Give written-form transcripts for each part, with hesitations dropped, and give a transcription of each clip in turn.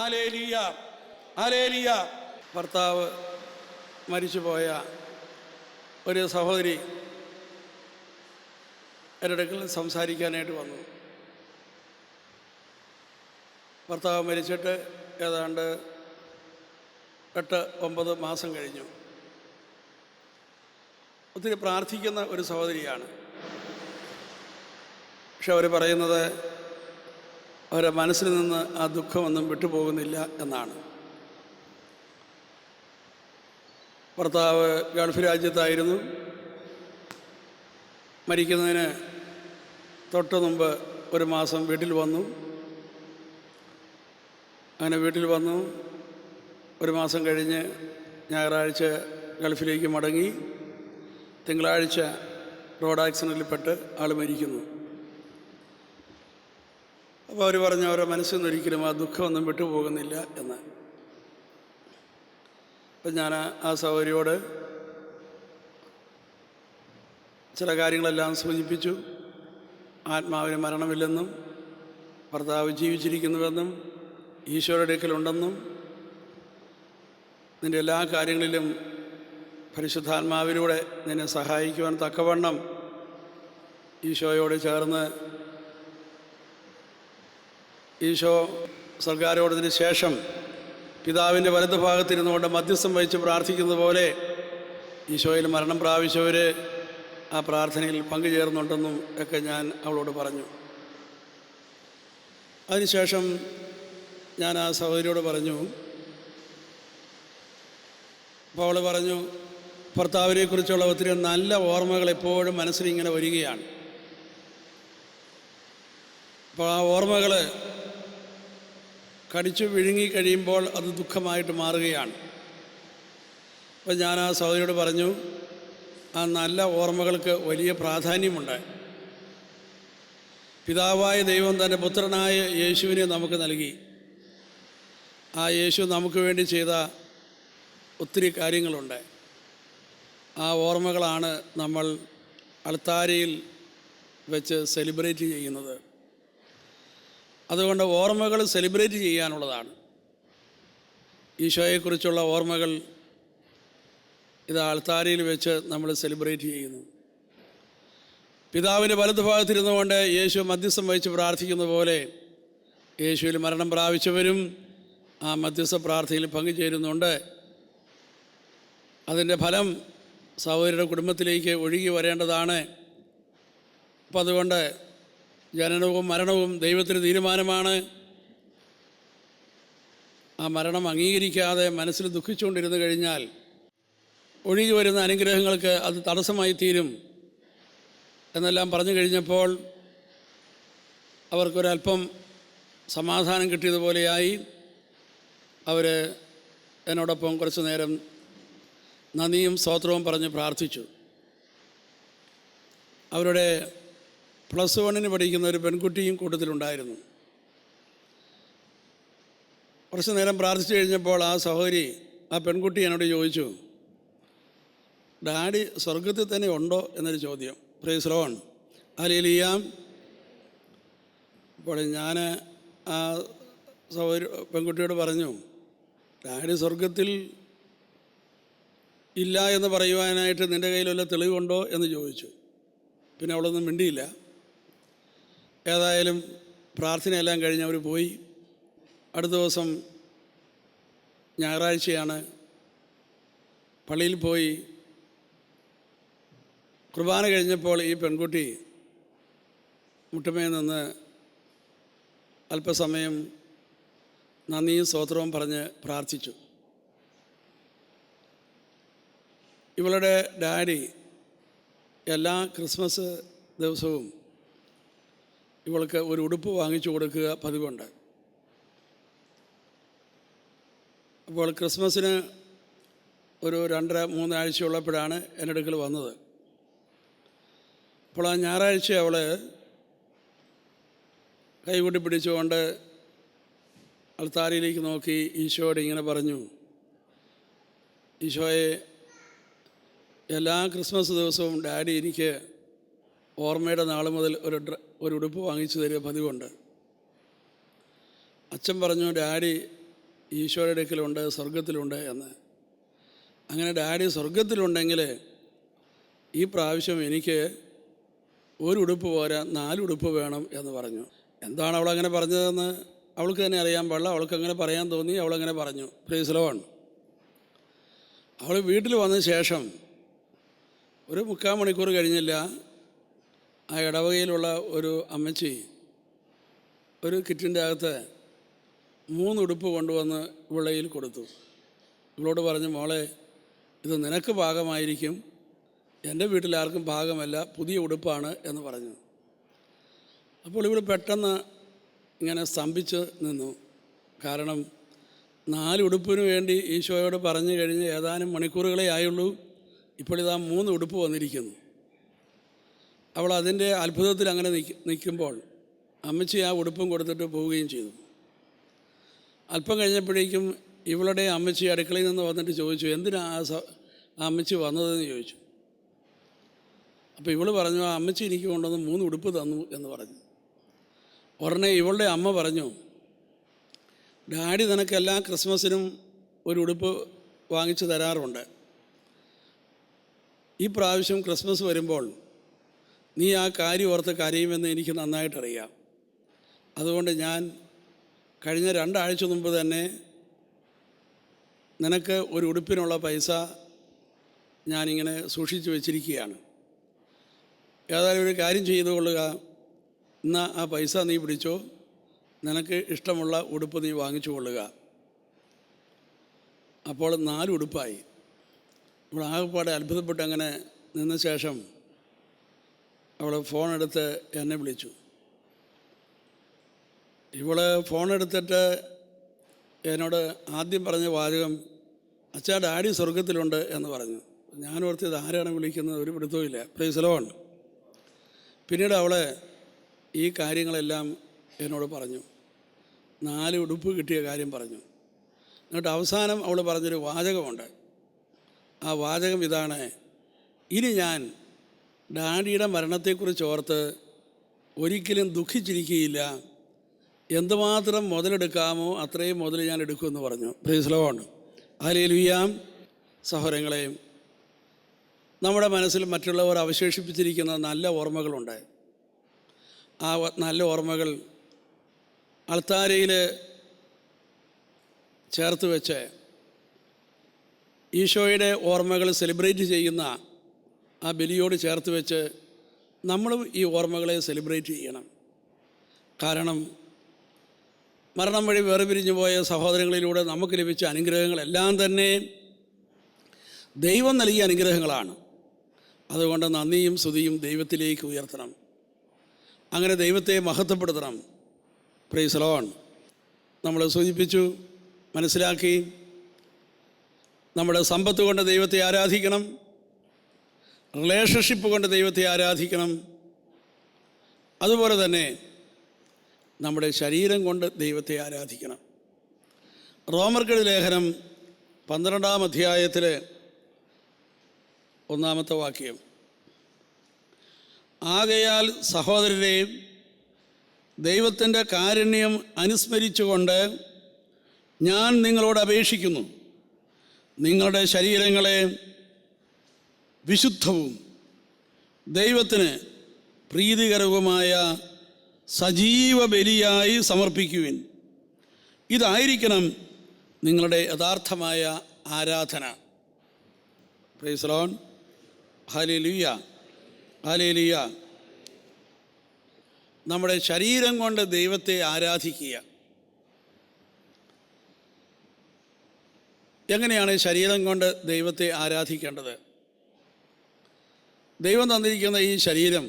Hallelujah, hallelujah. ഭർത്താവ് മരിച്ചുപോയ ഒരു സഹോദരി എൻ്റെ അടുക്കൽ സംസാരിക്കാനായിട്ട് വന്നു. ഭർത്താവ് മരിച്ചിട്ട് ഏതാണ്ട് 8-9 മാസം കഴിഞ്ഞു. ഒത്തിരി പ്രാർത്ഥിക്കുന്ന ഒരു സഹോദരിയാണ്. പക്ഷെ അവർ പറയുന്നത് അവരുടെ മനസ്സിൽ നിന്ന് ആ ദുഃഖമൊന്നും വിട്ടുപോകുന്നില്ല എന്നാണ്. ഭർത്താവ് ഗൾഫ് രാജ്യത്തായിരുന്നു. മരിക്കുന്നതിന് തൊട്ട് മുമ്പ് 1 മാസം വീട്ടിൽ വന്നു. അങ്ങനെ വീട്ടിൽ വന്നു 1 മാസം കഴിഞ്ഞ് ഞായറാഴ്ച ഗൾഫിലേക്ക് മടങ്ങി. തിങ്കളാഴ്ച റോഡ് ആക്സിഡൻറ്റിൽപ്പെട്ട് ആൾ മരിക്കുന്നു. അപ്പോൾ അവർ പറഞ്ഞു അവരുടെ മനസ്സിൽ നിന്നൊരിക്കലും ആ ദുഃഖമൊന്നും വിട്ടുപോകുന്നില്ല എന്ന്. അപ്പം ഞാൻ ആ സഹോദരിയോട് ചില കാര്യങ്ങളെല്ലാം സൂചിപ്പിച്ചു. ആത്മാവിന് മരണമില്ലെന്നും ഭർത്താവ് ജീവിച്ചിരിക്കുന്നുവെന്നും ഈശോയുടെ അടുക്കലുണ്ടെന്നും നിൻ്റെ എല്ലാ കാര്യങ്ങളിലും പരിശുദ്ധാത്മാവിലൂടെ നിന്നെ സഹായിക്കുവാൻ തക്കവണ്ണം ഈശോയോട് ചേർന്ന് ഈശോ സർക്കാരോടതിന് ശേഷം പിതാവിൻ്റെ വലതു ഭാഗത്തിരുന്നുകൊണ്ട് മധ്യസ്ഥം വഹിച്ച് പ്രാർത്ഥിക്കുന്നത് പോലെ ഈശോയിൽ മരണം പ്രാപിച്ചവർ ആ പ്രാർത്ഥനയിൽ പങ്കുചേർന്നുണ്ടെന്നും ഒക്കെ ഞാൻ അവളോട് പറഞ്ഞു. അതിനുശേഷം ഞാൻ ആ സഹോദരിയോട് പറഞ്ഞു. അപ്പോൾ അവൾ പറഞ്ഞു ഭർത്താവിനെക്കുറിച്ചുള്ള ഒത്തിരി നല്ല ഓർമ്മകൾ എപ്പോഴും മനസ്സിലിങ്ങനെ വരികയാണ്. അപ്പോൾ ആ ഓർമ്മകൾ കടിച്ചു വിഴുങ്ങി കഴിയുമ്പോൾ അത് ദുഃഖമായിട്ട് മാറുകയാണ്. അപ്പോൾ ഞാൻ ആ സഹോദരിയോട് പറഞ്ഞു ആ നല്ല ഓർമ്മകൾക്ക് വലിയ പ്രാധാന്യമുണ്ട്. പിതാവായ ദൈവം തൻ്റെ പുത്രനായ യേശുവിനെ നമുക്ക് നൽകി. ആ യേശു നമുക്ക് വേണ്ടി ചെയ്ത ഒത്തിരി കാര്യങ്ങളുണ്ട്. ആ ഓർമ്മകളാണ് നമ്മൾ അൾത്താരയിൽ വെച്ച് സെലിബ്രേറ്റ് ചെയ്യുന്നത്. അതുകൊണ്ട് ഓർമ്മകൾ സെലിബ്രേറ്റ് ചെയ്യാനുള്ളതാണ്. ഈശോയെക്കുറിച്ചുള്ള ഓർമ്മകൾ ഇത് അൾത്താരയിൽ വെച്ച് നമ്മൾ സെലിബ്രേറ്റ് ചെയ്യുന്നു. പിതാവിൻ്റെ വലതുഭാഗത്തിരുന്നു കൊണ്ട് യേശു മധ്യസ്ഥം വഹിച്ച് പ്രാർത്ഥിക്കുന്ന പോലെ യേശുവിൽ മരണം പ്രാപിച്ചവരും ആ മധ്യസ്ഥ പ്രാർത്ഥനയിൽ പങ്കുചേരുന്നുണ്ട്. അതിൻ്റെ ഫലം സഹോദരിയുടെ കുടുംബത്തിലേക്ക് ഒഴുകി വരേണ്ടതാണ്. അപ്പം അതുകൊണ്ട് ജനനവും മരണവും ദൈവത്തിന് തീരുമാനമാണ്. ആ മരണം അംഗീകരിക്കാതെ മനസ്സിൽ ദുഃഖിച്ചുകൊണ്ടിരുന്നു കഴിഞ്ഞാൽ ഒഴുകി വരുന്ന അനുഗ്രഹങ്ങൾക്ക് അത് തടസ്സമായി തീരും എന്നെല്ലാം പറഞ്ഞു കഴിഞ്ഞപ്പോൾ അവർക്കൊരല്പം സമാധാനം കിട്ടിയതുപോലെയായി. അവർ എന്നോടൊപ്പം കുറച്ച് നേരം നന്ദിയും സ്തോത്രവും പറഞ്ഞ് പ്രാർത്ഥിച്ചു. അവരുടെ +1 പഠിക്കുന്ന ഒരു പെൺകുട്ടിയും കൂട്ടത്തിലുണ്ടായിരുന്നു. കുറച്ച് നേരം പ്രാർത്ഥിച്ചു കഴിഞ്ഞപ്പോൾ ആ സഹോദരി ആ പെൺകുട്ടി എന്നോട് ചോദിച്ചു, ഡാഡി സ്വർഗത്തിൽ തന്നെ ഉണ്ടോ എന്നൊരു ചോദ്യം. Praise the Lord, hallelujah. അപ്പോൾ ഞാൻ ആ സഹോദരി പെൺകുട്ടിയോട് പറഞ്ഞു, ഡാഡി സ്വർഗത്തിൽ ഇല്ല എന്ന് പറയുവാനായിട്ട് നിൻ്റെ കയ്യിൽ വല്ല തെളിവുണ്ടോ എന്ന് ചോദിച്ചു. പിന്നെ അവളൊന്നും മിണ്ടിയില്ല. ഏതായാലും പ്രാർത്ഥനയെല്ലാം കഴിഞ്ഞ് അവർ പോയി. അടുത്ത ദിവസം ഞായറാഴ്ചയാണ്. പള്ളിയിൽ പോയി കുർബാന കഴിഞ്ഞപ്പോൾ ഈ പെൺകുട്ടി മുട്ടുമേൽ നിന്ന് അല്പസമയം നന്ദിയും സ്തോത്രവും പറഞ്ഞ് പ്രാർത്ഥിച്ചു. ഇവളുടെ ഡാഡി എല്ലാ ക്രിസ്മസ് ദിവസവും ഇവൾക്ക് ഒരു ഉടുപ്പ് വാങ്ങിച്ചു കൊടുക്കുക പതിവുണ്ട്. അപ്പോൾ ക്രിസ്മസിന് ഒരു 2-3 ആഴ്ചയുള്ളപ്പോഴാണ് എൻ്റെ അടുക്കൽ വന്നത്. അപ്പോൾ ആ ഞായറാഴ്ച അവൾ കൈകൂട്ടി പിടിച്ചുകൊണ്ട് അൾത്താരയിലേക്ക് നോക്കി ഈശോയോട് ഇങ്ങനെ പറഞ്ഞു, ഈശോയെ, എല്ലാ ക്രിസ്മസ് ദിവസവും ഡാഡി എനിക്ക് ഓർമ്മയുടെ നാൾ മുതൽ ഒരു ഉടുപ്പ് വാങ്ങിച്ചു തരിക പതിവുണ്ട്. അച്ഛൻ പറഞ്ഞു, ഡാഡി ഈശോയുടെ അടുക്കലുണ്ട്, സ്വർഗത്തിലുണ്ട് എന്ന്. അങ്ങനെ ഡാഡി സ്വർഗത്തിലുണ്ടെങ്കിൽ ഈ പ്രാവശ്യം എനിക്ക് ഒരു ഉടുപ്പ് പോരാ, 4 ഉടുപ്പ് വേണം എന്ന് പറഞ്ഞു. എന്താണ് അവളങ്ങനെ പറഞ്ഞതെന്ന് അവൾക്ക് തന്നെ അറിയാൻ പാടില്ല. അവൾക്ക് അങ്ങനെ പറയാൻ തോന്നി, അവളങ്ങനെ പറഞ്ഞു. Praise the Lord. അവൾ വീട്ടിൽ വന്ന ശേഷം ഒരു 3/4 മണിക്കൂർ കഴിഞ്ഞില്ല, ആ ഇടവകയിലുള്ള ഒരു അമ്മച്ചി ഒരു കിറ്റിൻ്റെ അകത്ത് 3 ഉടുപ്പ് കൊണ്ടുവന്ന് ഇവളയിൽ കൊടുത്തു. ഇവളോട് പറഞ്ഞു, മോളെ, ഇത് നിനക്ക് പാകമായിരിക്കും, എൻ്റെ വീട്ടിലാർക്കും പാകമല്ല, പുതിയ ഉടുപ്പാണ് എന്ന് പറഞ്ഞു. അപ്പോൾ ഇവൾ പെട്ടെന്ന് ഇങ്ങനെ സ്തംഭിച്ച് നിന്നു. കാരണം 4 ഉടുപ്പിന് വേണ്ടി ഈശോയോട് പറഞ്ഞു കഴിഞ്ഞ് ഏതാനും മണിക്കൂറുകളേ ആയുള്ളൂ, ഇപ്പോഴിതാ 3 ഉടുപ്പ് വന്നിരിക്കുന്നു. അവൾ അതിൻ്റെ അത്ഭുതത്തിൽ അങ്ങനെ നിൽക്കുമ്പോൾ അമ്മച്ചി ആ ഉടുപ്പും കൊടുത്തിട്ട് പോവുകയും ചെയ്തു. അല്പം കഴിഞ്ഞപ്പോഴേക്കും ഇവളുടെ അമ്മച്ചി അടുക്കളയിൽ നിന്ന് വന്നിട്ട് ചോദിച്ചു, എന്തിനാ ആ അമ്മച്ചി വന്നതെന്ന് ചോദിച്ചു. അപ്പോൾ ഇവൾ പറഞ്ഞു, ആ അമ്മച്ചി എനിക്ക് കൊണ്ടുവന്ന് 3 ഉടുപ്പ് തന്നു എന്ന് പറഞ്ഞു. ഉടനെ ഇവളുടെ അമ്മ പറഞ്ഞു, ഡാഡി നിനക്ക് എല്ലാ ക്രിസ്മസിനും ഒരു ഉടുപ്പ് വാങ്ങിച്ചു തരാറുണ്ട്. ഈ പ്രാവശ്യം ക്രിസ്മസ് വരുമ്പോൾ നീ ആ കാര്യം ഓർത്ത് കരയുമെന്ന് എനിക്ക് നന്നായിട്ടറിയാം. അതുകൊണ്ട് ഞാൻ കഴിഞ്ഞ 2 ആഴ്ച മുമ്പ് തന്നെ നിനക്ക് ഒരു ഉടുപ്പിനുള്ള പൈസ ഞാനിങ്ങനെ സൂക്ഷിച്ചു വെച്ചിരിക്കുകയാണ്. ഏതായാലും ഒരു കാര്യം ചെയ്തു കൊള്ളുക, എന്നാൽ ആ പൈസ നീ പിടിച്ചോ, നിനക്ക് ഇഷ്ടമുള്ള ഉടുപ്പ് നീ വാങ്ങിച്ചു കൊള്ളുക. അപ്പോൾ 4 ഉടുപ്പായി. ഇവിടെ ആകെപ്പാടെ അത്ഭുതപ്പെട്ട് അങ്ങനെ നിന്ന ശേഷം അവൾ ഫോണെടുത്ത് എന്നെ വിളിച്ചു. ഇവൾ ഫോണെടുത്തിട്ട് എന്നോട് ആദ്യം പറഞ്ഞ വാചകം, അച്ഛാ ഡാഡി സ്വർഗത്തിലുണ്ട് എന്ന് പറഞ്ഞു. ഞാനോർത്ത് ഇത് ആരാണ് വിളിക്കുന്നത്, ഒരു പിടുത്തവും ഇല്ല. Praise the Lord. പിന്നീട് അവൾ ഈ കാര്യങ്ങളെല്ലാം എന്നോട് പറഞ്ഞു, 4 ഉടുപ്പ് കിട്ടിയ കാര്യം പറഞ്ഞു. എന്നിട്ട് അവസാനം അവൾ പറഞ്ഞൊരു വാചകമുണ്ട്. ആ വാചകം ഇതാണ്, ഇനി ഞാൻ ഡാഡിയുടെ മരണത്തെക്കുറിച്ച് ഓർത്ത് ഒരിക്കലും ദുഃഖിച്ചിരിക്കുകയില്ല, എന്തുമാത്രം മുതലെടുക്കാമോ അത്രയും മുതൽ ഞാൻ എടുക്കുമെന്ന് പറഞ്ഞു. Praise the Lord. ഹല്ലേലൂയ. സഹോദരങ്ങളെ, നമ്മുടെ മനസ്സിൽ മറ്റുള്ളവർ അവശേഷിപ്പിച്ചിരിക്കുന്ന നല്ല ഓർമ്മകളുണ്ട്. ആ നല്ല ഓർമ്മകൾ അൾത്താരയിൽ ചേർത്ത് വെച്ച് ഈശോയുടെ ഓർമ്മകൾ സെലിബ്രേറ്റ് ചെയ്യുന്ന ആ ബലിയോട് ചേർത്ത് വെച്ച് നമ്മളും ഈ ഓർമ്മകളെ സെലിബ്രേറ്റ് ചെയ്യണം. കാരണം മരണം വഴി വേർപിരിഞ്ഞു പോയ സഹോദരങ്ങളിലൂടെ നമുക്ക് ലഭിച്ച അനുഗ്രഹങ്ങളെല്ലാം തന്നെ ദൈവം നൽകിയ അനുഗ്രഹങ്ങളാണ്. അതുകൊണ്ട് നന്ദിയും സ്തുതിയും ദൈവത്തിലേക്ക് ഉയർത്തണം. അങ്ങനെ ദൈവത്തെ മഹത്വപ്പെടുത്തണം. Praise the Lord. നമ്മൾ സൂചിപ്പിച്ചു, മനസ്സിലാക്കി. നമ്മുടെ സമ്പത്ത് കൊണ്ട് ദൈവത്തെ ആരാധിക്കണം, റിലേഷൻഷിപ്പ് കൊണ്ട് ദൈവത്തെ ആരാധിക്കണം. അതുപോലെ തന്നെ നമ്മുടെ ശരീരം കൊണ്ട് ദൈവത്തെ ആരാധിക്കണം. റോമർക്കെഴുതിയ ലേഖനം 12-ാം അധ്യായത്തിൽ 1-ാമത്തെ വാക്യം, ആകയാൽ സഹോദരരെ, ദൈവത്തിൻ്റെ കാരുണ്യം അനുസ്മരിച്ചുകൊണ്ട് ഞാൻ നിങ്ങളോട് അപേക്ഷിക്കുന്നു, നിങ്ങളുടെ ശരീരങ്ങളെ വിശുദ്ധവും ദൈവത്തിന് പ്രീതികരവുമായ സജീവ ബലിയായി സമർപ്പിക്കുവിൻ. ഇതായിരിക്കണം നിങ്ങളുടെ യഥാർത്ഥമായ ആരാധന. Praise the Lord. Hallelujah, hallelujah. നമ്മുടെ ശരീരം കൊണ്ട് ദൈവത്തെ ആരാധിക്കുക. എങ്ങനെയാണ് ശരീരം കൊണ്ട് ദൈവത്തെ ആരാധിക്കേണ്ടത്? ദൈവം തന്നിരിക്കുന്ന ഈ ശരീരം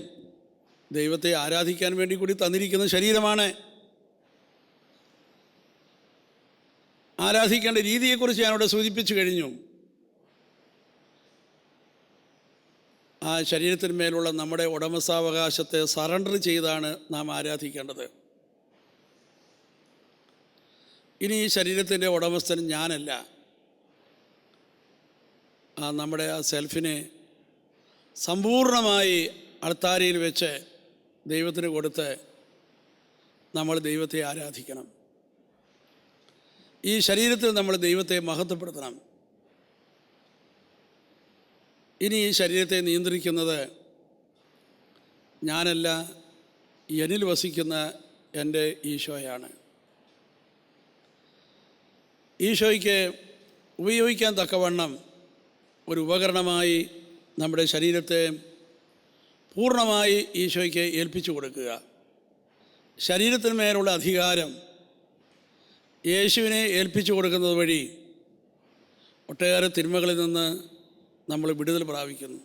ദൈവത്തെ ആരാധിക്കാൻ വേണ്ടി കൂടി തന്നിരിക്കുന്ന ശരീരമാണ്. ആരാധിക്കേണ്ട രീതിയെക്കുറിച്ച് ഞാനിവിടെ സൂചിപ്പിച്ചു കഴിഞ്ഞു. ആ ശരീരത്തിന്മേലുള്ള നമ്മുടെ ഉടമസ്ഥാവകാശത്തെ സറണ്ടർ ചെയ്താണ് നാം ആരാധിക്കേണ്ടത്. ഇനി ഈ ശരീരത്തിൻ്റെ ഉടമസ്ഥൻ ഞാനല്ല. നമ്മുടെ ആ സെൽഫിനെ സമ്പൂർണമായി അൾത്താരയിൽ വെച്ച് ദൈവത്തിന് കൊടുത്ത് നമ്മൾ ദൈവത്തെ ആരാധിക്കണം. ഈ ശരീരത്തിൽ നമ്മൾ ദൈവത്തെ മഹത്വപ്പെടുത്തണം. ഇനി ഈ ശരീരത്തെ നിയന്ത്രിക്കുന്നത് ഞാനല്ല, എന്നിൽ വസിക്കുന്ന എൻ്റെ ഈശോയാണ്. ഈശോയ്ക്ക് ഉപയോഗിക്കാൻ തക്കവണ്ണം ഒരു ഉപകരണമായി നമ്മുടെ ശരീരത്തെ പൂർണ്ണമായി ഈശോയ്ക്ക് ഏൽപ്പിച്ചു കൊടുക്കുക. ശരീരത്തിന്മേലുള്ള അധികാരം യേശുവിനെ ഏൽപ്പിച്ചു കൊടുക്കുന്നത് വഴി ഒട്ടേറെ തിന്മകളിൽ നിന്ന് നമ്മൾ വിടുതൽ പ്രാപിക്കുന്നു.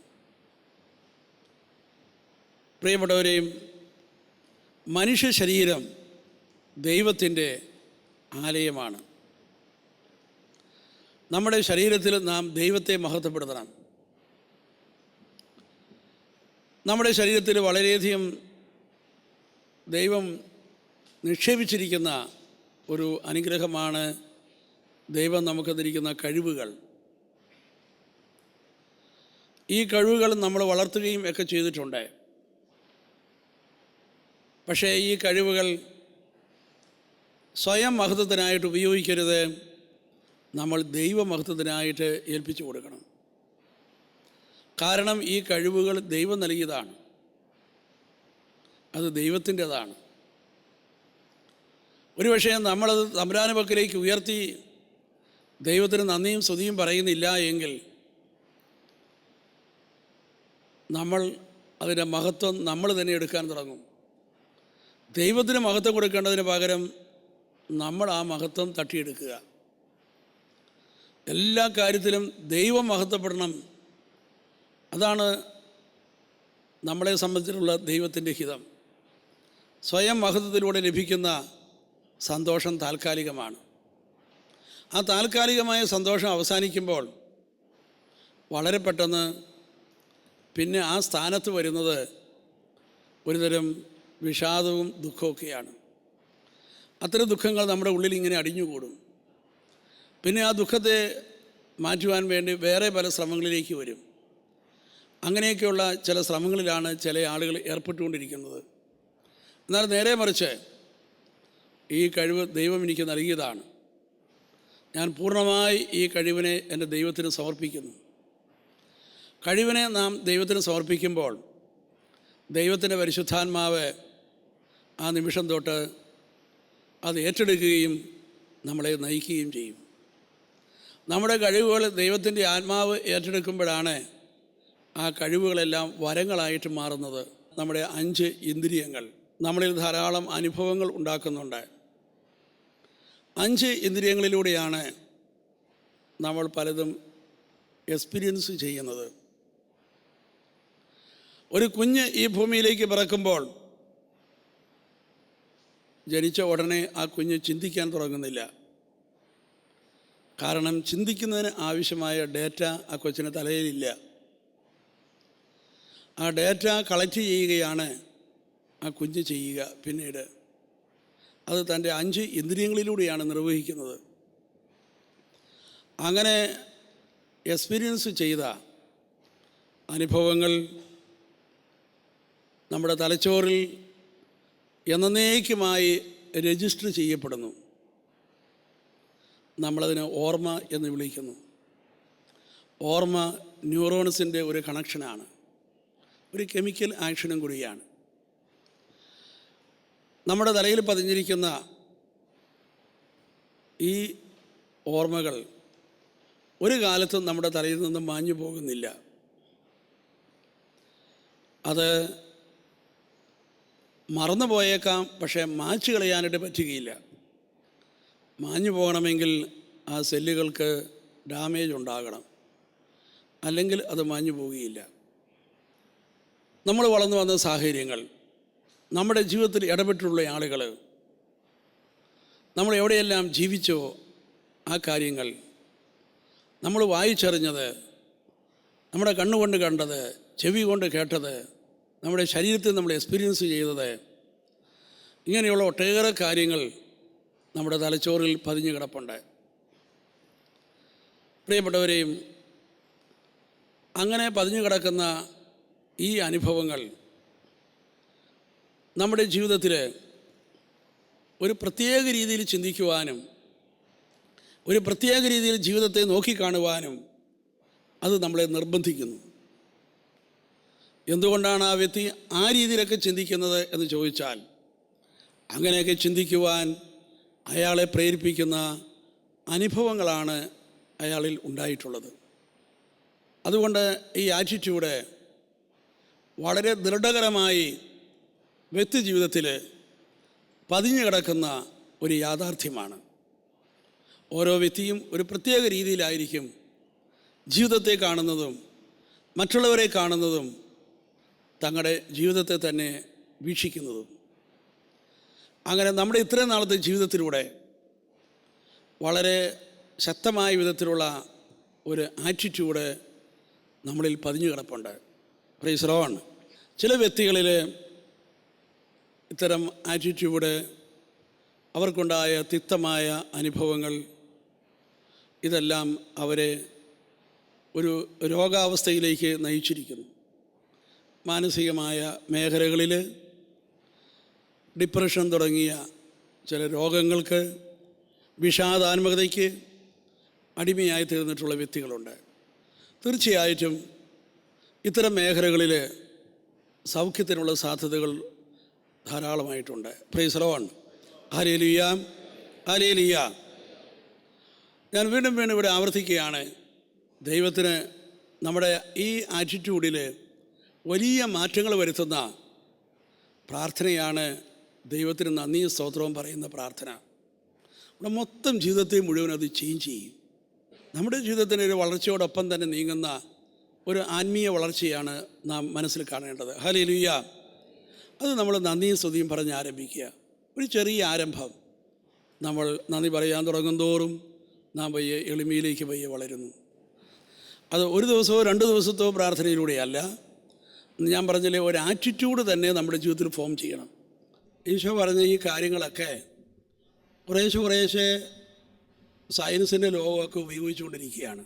പ്രിയപ്പെട്ടവരെയും, മനുഷ്യ ശരീരം ദൈവത്തിൻ്റെ ആലയമാണ്. നമ്മുടെ ശരീരത്തിൽ നാം ദൈവത്തെ മഹത്വപ്പെടുത്തണം. നമ്മുടെ ശരീരത്തിൽ വളരെയധികം ദൈവം നിക്ഷേപിച്ചിരിക്കുന്ന ഒരു അനുഗ്രഹമാണ് ദൈവം നമുക്ക് തന്നിരിക്കുന്ന കഴിവുകൾ. ഈ കഴിവുകൾ നമ്മൾ വളർത്തുകയും ഒക്കെ ചെയ്തിട്ടുണ്ട്. പക്ഷേ ഈ കഴിവുകൾ സ്വയം മഹത്വത്തിനായിട്ട് ഉപയോഗിക്കരുത്, നമ്മൾ ദൈവമഹത്വത്തിനായിട്ട് ഏൽപ്പിച്ചു കൊടുക്കണം. കാരണം ഈ കഴിവുകൾ ദൈവം നൽകിയതാണ്, അത് ദൈവത്തിൻ്റെതാണ്. ഒരുപക്ഷേ നമ്മളത് തമ്പുരാന്റെ പക്കലേക്ക് ഉയർത്തി ദൈവത്തിന് നന്ദിയും സ്തുതിയും പറയുന്നില്ല എങ്കിൽ നമ്മൾ അതിൻ്റെ മഹത്വം നമ്മൾ തന്നെ എടുക്കാൻ തുടങ്ങും. ദൈവത്തിന് മഹത്വം കൊടുക്കേണ്ടതിന് പകരം നമ്മൾ ആ മഹത്വം തട്ടിയെടുക്കുക. എല്ലാ കാര്യത്തിലും ദൈവം മഹത്വപ്പെടണം. അതാണ് നമ്മളെ സംബന്ധിച്ചിട്ടുള്ള ദൈവത്തിൻ്റെ ഹിതം. സ്വയം മഹത്വത്തിലൂടെ ലഭിക്കുന്ന സന്തോഷം താൽക്കാലികമാണ്. ആ താൽക്കാലികമായ സന്തോഷം അവസാനിക്കുമ്പോൾ വളരെ പെട്ടെന്ന് പിന്നെ ആ സ്ഥാനത്ത് വരുന്നത് ഒരുതരം വിഷാദവും ദുഃഖമൊക്കെയാണ്. അത്തരം ദുഃഖങ്ങൾ നമ്മുടെ ഉള്ളിൽ ഇങ്ങനെ അടിഞ്ഞുകൂടും. പിന്നെ ആ ദുഃഖത്തെ മാറ്റുവാൻ വേണ്ടി വേറെ പല ശ്രമങ്ങളിലേക്ക് വരും. അങ്ങനെയൊക്കെയുള്ള ചില ശ്രമങ്ങളിലാണ് ചില ആളുകൾ ഏർപ്പെട്ടുകൊണ്ടിരിക്കുന്നത്. എന്നാൽ നേരെ മറിച്ച് ഈ കഴിവ് ദൈവം എനിക്ക് നൽകിയതാണ്. ഞാൻ പൂർണ്ണമായി ഈ കഴിവിനെ എൻ്റെ ദൈവത്തിന് സമർപ്പിക്കുന്നു. കഴിവിനെ നാം ദൈവത്തിന് സമർപ്പിക്കുമ്പോൾ ദൈവത്തിൻ്റെ പരിശുദ്ധാത്മാവ് ആ നിമിഷം തൊട്ട് അത് ഏറ്റെടുക്കുകയും നമ്മളെ നയിക്കുകയും ചെയ്യും. നമ്മുടെ കഴിവുകൾ ദൈവത്തിൻ്റെ ആത്മാവ് ഏറ്റെടുക്കുമ്പോഴാണ് ആ കഴിവുകളെല്ലാം വരങ്ങളായിട്ട് മാറുന്നത്. നമ്മുടെ 5 ഇന്ദ്രിയങ്ങൾ നമ്മളിൽ ധാരാളം അനുഭവങ്ങൾ ഉണ്ടാക്കുന്നുണ്ട്. 5 ഇന്ദ്രിയങ്ങളിലൂടെയാണ് നമ്മൾ പലതും എക്സ്പീരിയൻസ് ചെയ്യുന്നത്. ഒരു കുഞ്ഞ് ഈ ഭൂമിയിലേക്ക് പിറക്കുമ്പോൾ ജനിച്ച ഉടനെ ആ കുഞ്ഞ് ചിന്തിക്കാൻ തുടങ്ങുന്നില്ല. കാരണം ചിന്തിക്കുന്നതിന് ആവശ്യമായ ഡേറ്റ ആ കൊച്ചിന് തലയിലില്ല. ആ ഡേറ്റ കളക്ട് ചെയ്യുകയാണ് ആ കുഞ്ഞ് ചെയ്യുക. പിന്നീട് അത് തൻ്റെ 5 ഇന്ദ്രിയങ്ങളിലൂടെയാണ് നിർവഹിക്കുന്നത്. അങ്ങനെ എക്സ്പീരിയൻസ് ചെയ്ത അനുഭവങ്ങൾ നമ്മുടെ തലച്ചോറിൽ എന്നേക്കുമായി രജിസ്റ്റർ ചെയ്യപ്പെടുന്നു. നമ്മളതിനെ ഓർമ്മ എന്ന് വിളിക്കുന്നു. ഓർമ്മ ന്യൂറോൺസിൻ്റെ ഒരു കണക്ഷനാണ്, ഒരു കെമിക്കൽ ആക്ഷനും കൂടിയാണ്. നമ്മുടെ തലയിൽ പതിഞ്ഞിരിക്കുന്ന ഈ ഓർമ്മകൾ ഒരു കാലത്തും നമ്മുടെ തലയിൽ നിന്നും മാഞ്ഞു പോകുന്നില്ല. അത് മറന്നു പോയേക്കാം, പക്ഷേ മായ്ച്ചു കളയാനായിട്ട് പറ്റുകയില്ല. മാഞ്ഞു പോകണമെങ്കിൽ ആ സെല്ലുകൾക്ക് ഡാമേജ് ഉണ്ടാകണം, അല്ലെങ്കിൽ അത് മാഞ്ഞു പോവുകയില്ല. നമ്മൾ വളർന്നു വന്ന സാഹചര്യങ്ങൾ, നമ്മുടെ ജീവിതത്തിൽ ഇടപെട്ടുള്ള ആളുകൾ, നമ്മൾ എവിടെയെല്ലാം ജീവിച്ചോ ആ കാര്യങ്ങൾ, നമ്മൾ വായിച്ചറിഞ്ഞത്, നമ്മുടെ കണ്ണുകൊണ്ട് കണ്ടത്, ചെവി കൊണ്ട് കേട്ടത്, നമ്മുടെ ശരീരത്തിൽ നമ്മൾ എക്സ്പീരിയൻസ് ചെയ്തത്, ഇങ്ങനെയുള്ള ഒട്ടേറെ കാര്യങ്ങൾ നമ്മുടെ തലച്ചോറിൽ പതിഞ്ഞു കിടപ്പുണ്ട്. പ്രിയപ്പെട്ടവരെയും, അങ്ങനെ പതിഞ്ഞു കിടക്കുന്ന ഈ അനുഭവങ്ങൾ നമ്മുടെ ജീവിതത്തിൽ ഒരു പ്രത്യേക രീതിയിൽ ചിന്തിക്കുവാനും ഒരു പ്രത്യേക രീതിയിൽ ജീവിതത്തെ നോക്കിക്കാണുവാനും അത് നമ്മളെ നിർബന്ധിക്കുന്നു. എന്തുകൊണ്ടാണ് ആ വ്യക്തി ആ രീതിയിലൊക്കെ ചിന്തിക്കുന്നത് എന്ന് ചോദിച്ചാൽ, അങ്ങനെയൊക്കെ ചിന്തിക്കുവാൻ അയാളെ പ്രേരിപ്പിക്കുന്ന അനുഭവങ്ങളാണ് അയാളിൽ ഉണ്ടായിട്ടുള്ളത്. അതുകൊണ്ട് ഈ ആറ്റിറ്റ്യൂഡ് വളരെ ദൃഢകരമായി വ്യക്തി ജീവിതത്തിൽ പതിഞ്ഞു കിടക്കുന്ന ഒരു യാഥാർത്ഥ്യമാണ്. ഓരോ വ്യക്തിയും ഒരു പ്രത്യേക രീതിയിലായിരിക്കും ജീവിതത്തെ കാണുന്നതും മറ്റുള്ളവരെ കാണുന്നതും തങ്ങളുടെ ജീവിതത്തെ തന്നെ വീക്ഷിക്കുന്നതും. അങ്ങനെ നമ്മുടെ ഇത്രയും നാളത്തെ ജീവിതത്തിലൂടെ വളരെ ശക്തമായ വിധത്തിലുള്ള ഒരു ആറ്റിറ്റ്യൂഡ് നമ്മളിൽ പതിഞ്ഞു കിടപ്പുണ്ട്. Praise Lord. ചില വ്യക്തികളിൽ ഇത്തരം ആറ്റിറ്റ്യൂഡ്, അവർക്കുണ്ടായ തിക്തമായ അനുഭവങ്ങൾ, ഇതെല്ലാം അവരെ ഒരു രോഗാവസ്ഥയിലേക്ക് നയിച്ചിരിക്കുന്നു. മാനസികമായ മേഖലകളിൽ ഡിപ്രഷൻ തുടങ്ങിയ ചില രോഗങ്ങൾക്ക്, വിഷാദാത്മകതയ്ക്ക് അടിമയായി തീർന്നിട്ടുള്ള വ്യക്തികളുണ്ട്. തീർച്ചയായിട്ടും ഇത്തരം മേഖലകളിൽ സൗഖ്യത്തിനുള്ള സാധ്യതകൾ ധാരാളമായിട്ടുണ്ട്. Praise Lord. Hallelujah, hallelujah. ഞാൻ വീണ്ടും വീണ്ടും ഇവിടെ ആവർത്തിക്കുകയാണ്, ദൈവത്തിന് നമ്മുടെ ഈ ആറ്റിറ്റ്യൂഡിൽ വലിയ മാറ്റങ്ങൾ വരുത്തുന്ന പ്രാർത്ഥനയാണ് ദൈവത്തിന് നന്ദിയും സ്തോത്രവും പറയുന്ന പ്രാർത്ഥന. നമ്മുടെ മൊത്തം ജീവിതത്തെ മുഴുവൻ അത് ചേഞ്ച് ചെയ്യും. നമ്മുടെ ജീവിതത്തിന് ഒരു വളർച്ചയോടൊപ്പം തന്നെ നീങ്ങുന്ന ഒരു ആത്മീയ വളർച്ചയാണ് നാം മനസ്സിൽ കാണേണ്ടത്. ഹല്ലേലൂയ. അത് നമ്മൾ നന്ദിയും സ്തുതിയും പറഞ്ഞ് ആരംഭിക്കുക. ഒരു ചെറിയ ആരംഭം. നമ്മൾ നന്ദി പറയാൻ തുടങ്ങും തോറും നാം പയ്യെ എളിമയിലേക്ക് പയ്യെ വളരുന്നു. അത് ഒരു ദിവസമോ 2 ദിവസത്തോ പ്രാർത്ഥനയിലൂടെയല്ല. ഞാൻ പറഞ്ഞില്ലേ, ഒരു ആറ്റിറ്റ്യൂഡ് തന്നെ നമ്മുടെ ജീവിതത്തിൽ ഫോം ചെയ്യണം. ഈശോ പറഞ്ഞ ഈ കാര്യങ്ങളൊക്കെ കുറേശ്ശെ സയൻസിൻ്റെ ലോകമൊക്കെ ഉപയോഗിച്ചുകൊണ്ടിരിക്കുകയാണ്.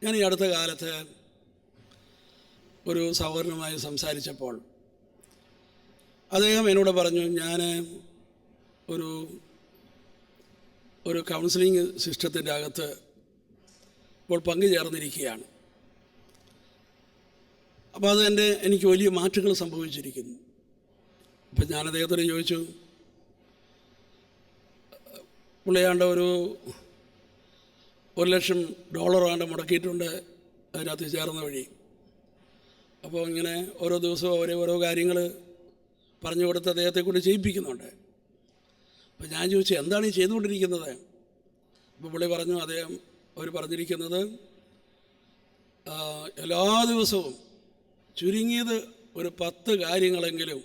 ഞാൻ ഈ അടുത്ത കാലത്ത് ഒരു സഹോദരനുമായി സംസാരിച്ചപ്പോൾ അദ്ദേഹം എന്നോട് പറഞ്ഞു, ഞാൻ ഒരു കൗൺസിലിംഗ് സിസ്റ്റത്തിൻ്റെ അകത്ത് ഇപ്പോൾ പങ്കുചേർന്നിരിക്കുകയാണ്. അപ്പോൾ അത് എനിക്ക് വലിയ മാറ്റങ്ങൾ സംഭവിച്ചിരിക്കുന്നു. അപ്പം ഞാൻ അദ്ദേഹത്തോട് ചോദിച്ചു, പുള്ളിയാണ്ട് $1,00,000 മുടക്കിയിട്ടുണ്ട് അതിനകത്ത് ചേർന്ന വഴി. അപ്പോൾ ഇങ്ങനെ ഓരോ ദിവസവും ഓരോ കാര്യങ്ങൾ പറഞ്ഞു കൊടുത്ത് അദ്ദേഹത്തെക്കൊണ്ട് ചെയ്യിപ്പിക്കുന്നുണ്ട്. അപ്പോൾ ഞാൻ ചോദിച്ചു, എന്താണ് ഈ ചെയ്തുകൊണ്ടിരിക്കുന്നത്? അപ്പോൾ പുള്ളി പറഞ്ഞു, അവർ പറഞ്ഞിരിക്കുന്നത് എല്ലാ ദിവസവും ചുരുങ്ങിയത് ഒരു 10 കാര്യങ്ങളെങ്കിലും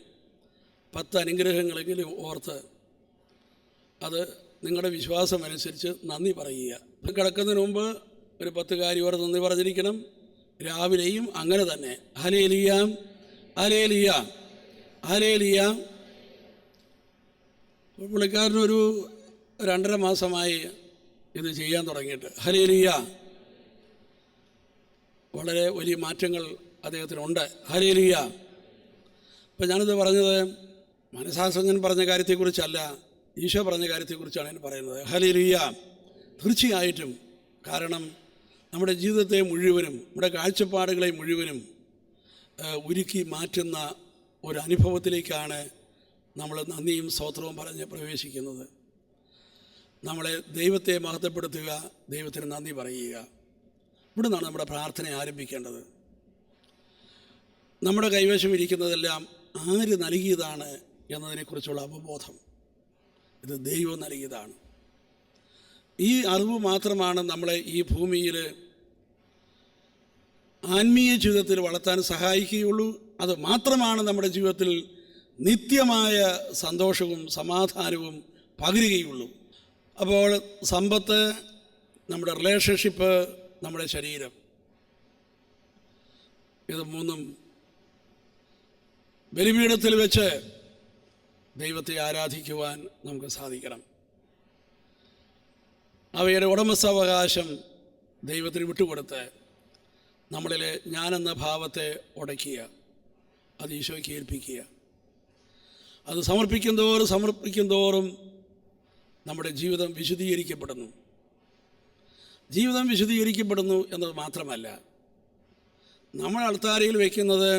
10 അനുഗ്രഹങ്ങളെങ്കിലും ഓർത്ത് അത് നിങ്ങളുടെ വിശ്വാസമനുസരിച്ച് നന്ദി പറയുക. ഇപ്പം കിടക്കുന്നതിന് മുമ്പ് ഒരു 10 കാര്യം ഓർത്ത് നന്ദി പറഞ്ഞിരിക്കണം. രാവിലെയും അങ്ങനെ തന്നെ. Hallelujah, hallelujah, hallelujah. പുള്ളിക്കാരനൊരു 2.5 മാസമായി ഇത് ചെയ്യാൻ തുടങ്ങിയിട്ട്. ഹല്ലേലൂയ. വളരെ വലിയ മാറ്റങ്ങൾ അദ്ദേഹത്തിനുണ്ട്. ഹല്ലേലൂയ. അപ്പം ഞാനിത് പറഞ്ഞത് മനഃശാസ്ത്രജ്ഞൻ പറഞ്ഞ കാര്യത്തെക്കുറിച്ചല്ല, ഈശോ പറഞ്ഞ കാര്യത്തെക്കുറിച്ചാണ് ഞാൻ പറയുന്നത്. ഹല്ലേലൂയ. തീർച്ചയായിട്ടും. കാരണം നമ്മുടെ ജീവിതത്തെ മുഴുവനും, നമ്മുടെ കാഴ്ചപ്പാടുകളെ മുഴുവനും ഉരുക്കി മാറ്റുന്ന ഒരു അനുഭവത്തിലേക്കാണ് നമ്മൾ നന്ദിയും സ്തോത്രവും പറഞ്ഞ് പ്രവേശിക്കുന്നത്. നമ്മളെ ദൈവത്തെ മഹത്വപ്പെടുത്തുക, ദൈവത്തിന് നന്ദി പറയുക. ഇവിടെ നിന്നാണ് നമ്മുടെ പ്രാർത്ഥന ആരംഭിക്കേണ്ടത്. നമ്മുടെ കൈവശം ഇരിക്കുന്നതെല്ലാം ആര് നൽകിയതാണ് എന്നതിനെക്കുറിച്ചുള്ള അവബോധം, ഇത് ദൈവം നൽകിയതാണ്. ഈ അറിവ് മാത്രമാണ് നമ്മളെ ഈ ഭൂമിയിൽ ആത്മീയ ജീവിതത്തിൽ വളർത്താൻ സഹായിക്കുകയുള്ളൂ. അത് മാത്രമാണ് നമ്മുടെ ജീവിതത്തിൽ നിത്യമായ സന്തോഷവും സമാധാനവും പകരുകയുള്ളൂ. അപ്പോൾ സമ്പത്ത്, നമ്മുടെ റിലേഷൻഷിപ്പ്, നമ്മുടെ ശരീരം, ഇത് മൂന്നും ബലിപീഠത്തിൽ വെച്ച് ദൈവത്തെ ആരാധിക്കുവാൻ നമുക്ക് സാധിക്കണം. അവയുടെ ഉടമസ്ഥാവകാശം ദൈവത്തിന് വിട്ടുകൊടുത്ത് നമ്മളിലെ ഞാനെന്ന ഭാവത്തെ ഉടയ്ക്കുക, അത് ഈശോയ്ക്ക് ഏൽപ്പിക്കുക. അത് സമർപ്പിക്കും തോറും നമ്മുടെ ജീവിതം വിശുദ്ധീകരിക്കപ്പെടുന്നു. ജീവിതം വിശദീകരിക്കപ്പെടുന്നു എന്നത് മാത്രമല്ല, നമ്മൾ അൾത്താരയിൽ വയ്ക്കുന്നത്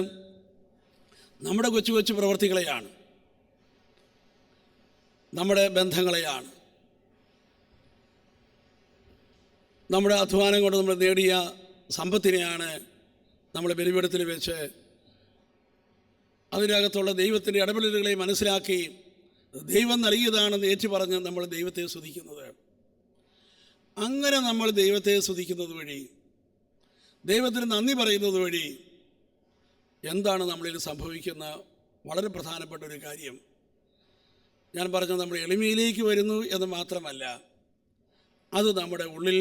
നമ്മുടെ കൊച്ചു കൊച്ചു പ്രവൃത്തികളെയാണ്, നമ്മുടെ ബന്ധങ്ങളെയാണ്, നമ്മുടെ അധ്വാനം കൊണ്ട് നമ്മൾ നേടിയ സമ്പത്തിനെയാണ് നമ്മൾ ബലിപീഠത്തിൽ വെച്ച് അതിനകത്തുള്ള ദൈവത്തിൻ്റെ ഇടപെടലുകളെ മനസ്സിലാക്കി ദൈവം നൽകിയതാണെന്ന് ഏറ്റുപറഞ്ഞ് നമ്മൾ ദൈവത്തെ സ്തുതിക്കുന്നത്. അങ്ങനെ നമ്മൾ ദൈവത്തെ സ്തുതിക്കുന്നത് വഴി, ദൈവത്തിന് നന്ദി പറയുന്നത് വഴി എന്താണ് നമ്മളിൽ സംഭവിക്കുന്ന വളരെ പ്രധാനപ്പെട്ട ഒരു കാര്യം? ഞാൻ പറഞ്ഞത് നമ്മൾ എളിമയിലേക്ക് വരുന്നു എന്ന് മാത്രമല്ല, അത് നമ്മുടെ ഉള്ളിൽ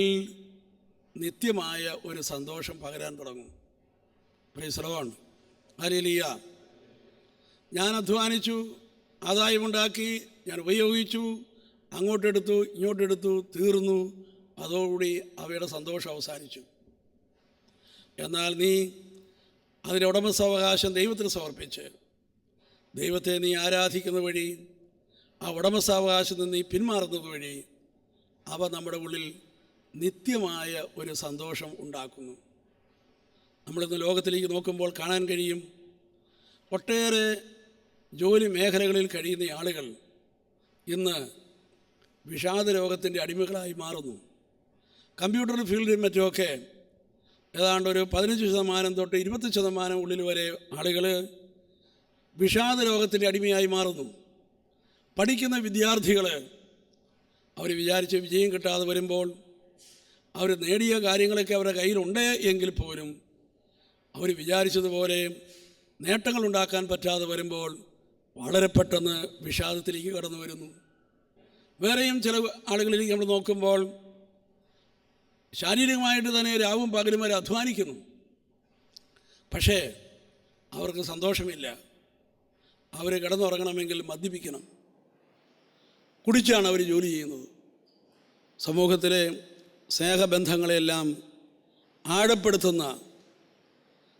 നിത്യമായ ഒരു സന്തോഷം പകരാൻ തുടങ്ങും. Praise the Lord. ഹല്ലേലൂയ. ഞാൻ അധ്വാനിച്ചു, ആദായമുണ്ടാക്കി, ഞാൻ ഉപയോഗിച്ചു, അങ്ങോട്ടെടുത്തു ഇങ്ങോട്ടെടുത്തു, തീർന്നു, അതോടുകൂടി അവയുടെ സന്തോഷം അവസാനിച്ചു. എന്നാൽ നീ അതിൻ്റെ ഉടമസ്ഥാവകാശം ദൈവത്തിന് സമർപ്പിച്ച് ദൈവത്തെ നീ ആരാധിക്കുന്ന വഴി, ആ ഉടമസ്ഥാവകാശത്തിൽ നിന്ന് നീ പിന്മാറുന്നത് വഴി അവ നമ്മുടെ ഉള്ളിൽ നിത്യമായ ഒരു സന്തോഷം ഉണ്ടാക്കുന്നു. നമ്മളിന്ന് ലോകത്തിലേക്ക് നോക്കുമ്പോൾ കാണാൻ കഴിയും, ഒട്ടേറെ ജോലി മേഖലകളിൽ കഴിയുന്ന ആളുകൾ ഇന്ന് വിഷാദ രോഗത്തിൻ്റെ അടിമകളായി മാറുന്നു. കമ്പ്യൂട്ടർ ഫീൽഡിലും മറ്റുമൊക്കെ ഏതാണ്ട് ഒരു 15% തൊട്ട് 20% ഉള്ളിൽ വരെ ആളുകൾ വിഷാദ രോഗത്തിൻ്റെ അടിമയായി മാറുന്നു. പഠിക്കുന്ന വിദ്യാർത്ഥികൾ അവർ വിചാരിച്ച് വിജയം കിട്ടാതെ വരുമ്പോൾ, അവർ നേടിയ കാര്യങ്ങളൊക്കെ അവരുടെ കയ്യിലുണ്ട് എങ്കിൽ പോലും അവർ വിചാരിച്ചതുപോലെ നേട്ടങ്ങളുണ്ടാക്കാൻ പറ്റാതെ വരുമ്പോൾ വളരെ പെട്ടെന്ന് വിഷാദത്തിലേക്ക് കടന്നു വരുന്നു. വേറെയും ചില ആളുകളിലേക്ക് നമ്മൾ നോക്കുമ്പോൾ ശാരീരികമായിട്ട് തന്നെ രാവും പകലും വരെ അധ്വാനിക്കുന്നു, പക്ഷേ അവർക്ക് സന്തോഷമില്ല. അവർ കിടന്നുറങ്ങണമെങ്കിൽ മദ്യപിക്കണം, കുടിച്ചാണ് അവർ ജോലി ചെയ്യുന്നത്. സമൂഹത്തിലെ സ്നേഹബന്ധങ്ങളെല്ലാം ആഴപ്പെടുത്തുന്ന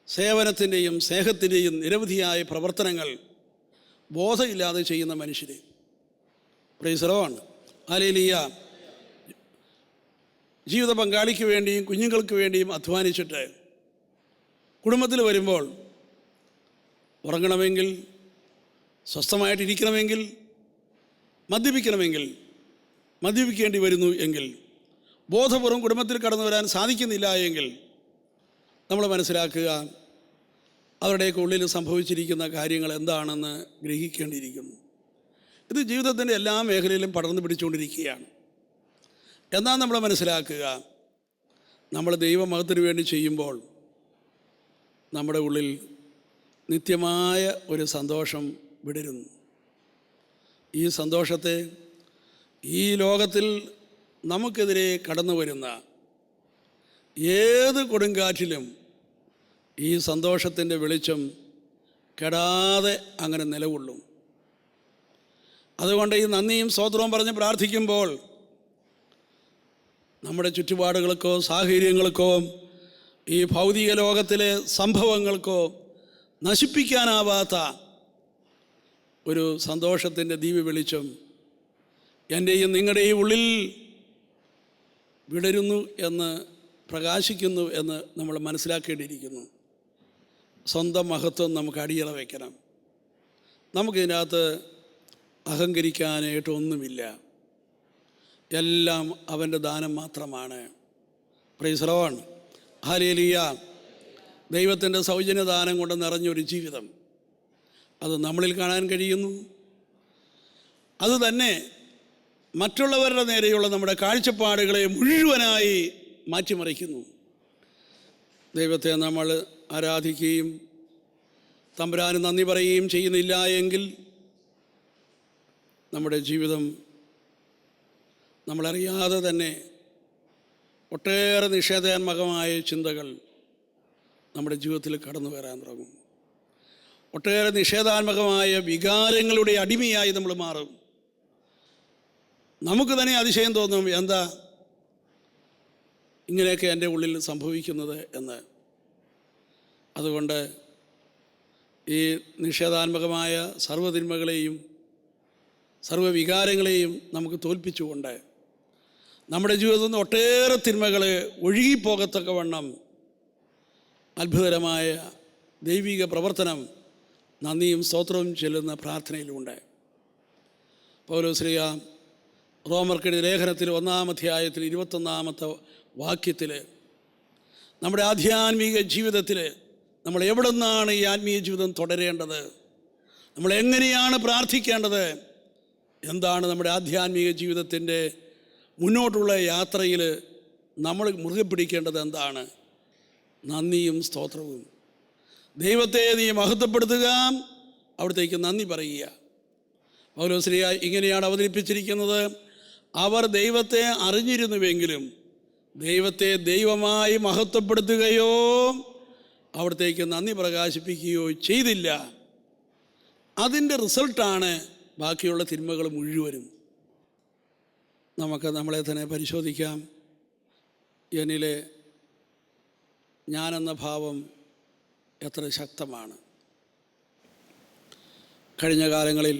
സേവനത്തിൻ്റെയും സ്നേഹത്തിൻ്റെയും നിരവധിയായ പ്രവർത്തനങ്ങൾ ബോധമില്ലാതെ ചെയ്യുന്ന മനുഷ്യർ. Praise the Lord. ഹല്ലേലൂയ. ജീവിത പങ്കാളിക്ക് വേണ്ടിയും കുഞ്ഞുങ്ങൾക്ക് വേണ്ടിയും അധ്വാനിച്ചിട്ട് കുടുംബത്തിൽ വരുമ്പോൾ ഉറങ്ങണമെങ്കിൽ, സ്വസ്ഥമായിട്ടിരിക്കണമെങ്കിൽ, മദ്യപിക്കേണ്ടി വരുന്നു എങ്കിൽ, ബോധപൂർവം കുടുംബത്തിൽ കടന്നു വരാൻ സാധിക്കുന്നില്ല എങ്കിൽ നമ്മൾ മനസ്സിലാക്കുക, അവരുടെയൊക്കെ ഉള്ളിൽ സംഭവിച്ചിരിക്കുന്ന കാര്യങ്ങൾ എന്താണെന്ന് ഗ്രഹിക്കേണ്ടിയിരിക്കുന്നു. ഇത് ജീവിതത്തിൻ്റെ എല്ലാ മേഖലയിലും പടർന്നു പിടിച്ചുകൊണ്ടിരിക്കുകയാണ്. എന്നാൽ നമ്മൾ മനസ്സിലാക്കുക, നമ്മൾ ദൈവമഹത്വത്തിന് വേണ്ടി ചെയ്യുമ്പോൾ നമ്മുടെ ഉള്ളിൽ നിത്യമായ ഒരു സന്തോഷം വിടരുന്നു. ഈ സന്തോഷത്തെ ഈ ലോകത്തിൽ നമുക്കെതിരെ കടന്നു വരുന്ന ഏത് കൊടുങ്കാറ്റിലും ഈ സന്തോഷത്തിൻ്റെ വെളിച്ചം കെടാതെ അങ്ങനെ നിലകൊള്ളും. അതുകൊണ്ട് ഈ നന്ദിയും സ്തോത്രവും പറഞ്ഞ് പ്രാർത്ഥിക്കുമ്പോൾ നമ്മുടെ ചുറ്റുപാടുകൾക്കോ സാഹചര്യങ്ങൾക്കോ ഈ ഭൗതിക ലോകത്തിലെ സംഭവങ്ങൾക്കോ നശിപ്പിക്കാനാവാത്ത ഒരു സന്തോഷത്തിൻ്റെ ദിവ്യ വെളിച്ചം എൻ്റെയും നിങ്ങളുടെയും ഉള്ളിൽ വിടരുന്നു എന്ന്, പ്രകാശിക്കുന്നു എന്ന് നമ്മൾ മനസ്സിലാക്കേണ്ടിയിരിക്കുന്നു. സ്വന്തം മഹത്വം നമുക്ക് അടിയറ വയ്ക്കണം. നമുക്കിതിനകത്ത് അഹങ്കരിക്കാനായിട്ടൊന്നുമില്ല. എല്ലാം അവൻ്റെ ദാനം മാത്രമാണ്. Praise the Lord. ഹല്ലേലൂയ. ദൈവത്തിൻ്റെ സൗജന്യദാനം കൊണ്ട് നിറഞ്ഞൊരു ജീവിതം അത് നമ്മളിൽ കാണാൻ കഴിയുന്നു. അതുതന്നെ മറ്റുള്ളവരുടെ നേരെയുള്ള നമ്മുടെ കാഴ്ചപ്പാടുകളെ മുഴുവനായി മാറ്റിമറിക്കുന്നു. ദൈവത്തെ നമ്മൾ ആരാധിക്കുകയും തമ്പുരാന് നന്ദി പറയുകയും ചെയ്യുന്നില്ല എങ്കിൽ നമ്മുടെ ജീവിതം നമ്മളറിയാതെ തന്നെ ഒട്ടേറെ നിഷേധാത്മകമായ ചിന്തകൾ നമ്മുടെ ജീവിതത്തിൽ കടന്നു വരാൻ തുടങ്ങും. ഒട്ടേറെ നിഷേധാത്മകമായ വികാരങ്ങളുടെ അടിമയായി നമ്മൾ മാറും. നമുക്ക് തന്നെ അതിശയം തോന്നും, എന്താ ഇങ്ങനെയൊക്കെ എൻ്റെ ഉള്ളിൽ സംഭവിക്കുന്നത് എന്ന്. അതുകൊണ്ട് ഈ നിഷേധാത്മകമായ സർവ്വതിന്മകളെയും സർവ്വവികാരങ്ങളെയും നമുക്ക് തോൽപ്പിച്ചുകൊണ്ട് നമ്മുടെ ജീവിതത്തിൽ നിന്ന് ഒട്ടേറെ തിന്മകൾ ഒഴുകിപ്പോകത്തക്കവണ്ണം അത്ഭുതകരമായ ദൈവിക പ്രവർത്തനം നന്ദിയും സ്തോത്രവും ചെല്ലുന്ന പ്രാർത്ഥനയിലുണ്ട്. പൗലോസ്ലീഹ റോമർക്കെഴുതിയ ലേഖനത്തിൽ 1-ാം അധ്യായത്തിൽ 21-ാമത്തെ വാക്യത്തിൽ നമ്മുടെ ആധ്യാത്മിക ജീവിതത്തിൽ നമ്മൾ എവിടെ നിന്നാണ് ഈ ആത്മീയ ജീവിതം തുടരേണ്ടത്, നമ്മൾ എങ്ങനെയാണ് പ്രാർത്ഥിക്കേണ്ടത്, എന്താണ് നമ്മുടെ ആധ്യാത്മിക ജീവിതത്തിൻ്റെ മുന്നോട്ടുള്ള യാത്രയിൽ നമ്മൾ മുറുകെ പിടിക്കേണ്ടത്, എന്താണ്? നന്ദിയും സ്തോത്രവും. ദൈവത്തെ നീ മഹത്വപ്പെടുത്തുക, അവിടത്തേക്ക് നന്ദി പറയുക. പൗലോസ്ലീഹ ഇങ്ങനെയാണ് അവതരിപ്പിച്ചിരിക്കുന്നത്: അവർ ദൈവത്തെ അറിഞ്ഞിരുന്നുവെങ്കിലും ദൈവത്തെ ദൈവമായി മഹത്വപ്പെടുത്തുകയോ അവിടത്തേക്ക് നന്ദി പ്രകാശിപ്പിക്കുകയോ ചെയ്തില്ല. അതിൻ്റെ റിസൾട്ടാണ് ബാക്കിയുള്ള തിന്മകൾ മുഴുവനും. നമുക്ക് നമ്മളെ തന്നെ പരിശോധിക്കാം. എന്നിലെ ഞാനെന്ന ഭാവം എത്ര ശക്തമാണ്. കഴിഞ്ഞ കാലങ്ങളിൽ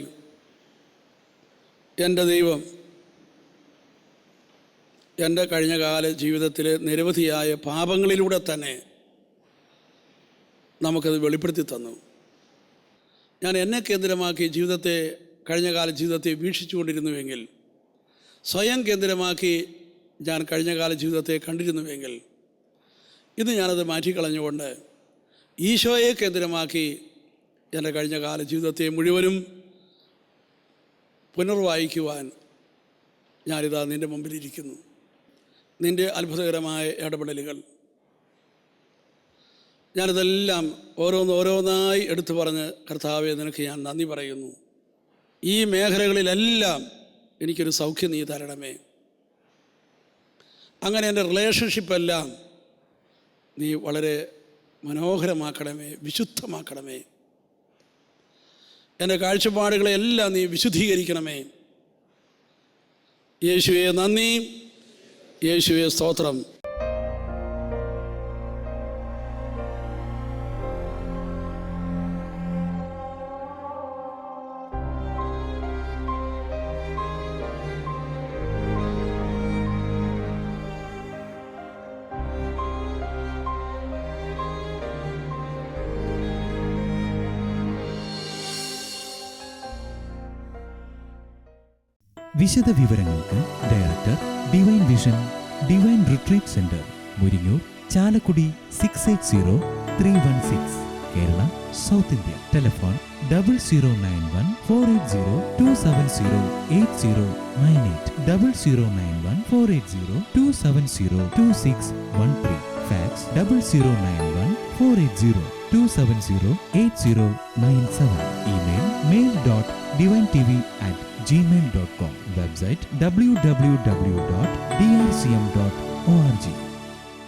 എൻ്റെ ദൈവം എൻ്റെ കഴിഞ്ഞകാല ജീവിതത്തിൽ നിരവധിയായ പാപങ്ങളിലൂടെ തന്നെ നമുക്കത് വെളിപ്പെടുത്തി തന്നു. ഞാൻ എന്നെ കേന്ദ്രമാക്കി കഴിഞ്ഞകാല ജീവിതത്തെ വീക്ഷിച്ചുകൊണ്ടിരുന്നുവെങ്കിൽ, സ്വയം കേന്ദ്രമാക്കി ഞാൻ കഴിഞ്ഞകാല ജീവിതത്തെ കണ്ടിരുന്നുവെങ്കിൽ, ഇന്ന് ഞാനത് മാറ്റിക്കളഞ്ഞുകൊണ്ട് ഈശോയെ കേന്ദ്രമാക്കി എൻ്റെ കഴിഞ്ഞകാല ജീവിതത്തെ മുഴുവനും പുനർവായിക്കുവാൻ ഞാനിതാ നിൻ്റെ മുമ്പിലിരിക്കുന്നു. നിൻ്റെ അത്ഭുതകരമായ ഇടപെടലുകൾ ഞാനിതെല്ലാം ഓരോന്നായി എടുത്തു പറഞ്ഞ്, കർത്താവേ നിനക്ക് ഞാൻ നന്ദി പറയുന്നു. ഈ മേഖലകളിലെല്ലാം എനിക്കൊരു സൗഖ്യം നീ തരണമേ. അങ്ങനെ എൻ്റെ റിലേഷൻഷിപ്പെല്ലാം നീ വളരെ മനോഹരമാക്കണമേ, വിശുദ്ധമാക്കണമേ. എൻ്റെ കാഴ്ചപ്പാടുകളെല്ലാം നീ വിശുദ്ധീകരിക്കണമേ. യേശുവേ നന്ദി, യേശുവേ സ്തോത്രം. വിശദ വിവരങ്ങൾക്ക് director, divine vision, divine retreat centre, Muringoor, Chalakudy 680316, Kerala, South India. Telephone 0091 480 270 8098, 0091 480 270 2613. Fax 0091 480 270 8097. Email mail.divintv@gmail.com. Website www.drcm.org.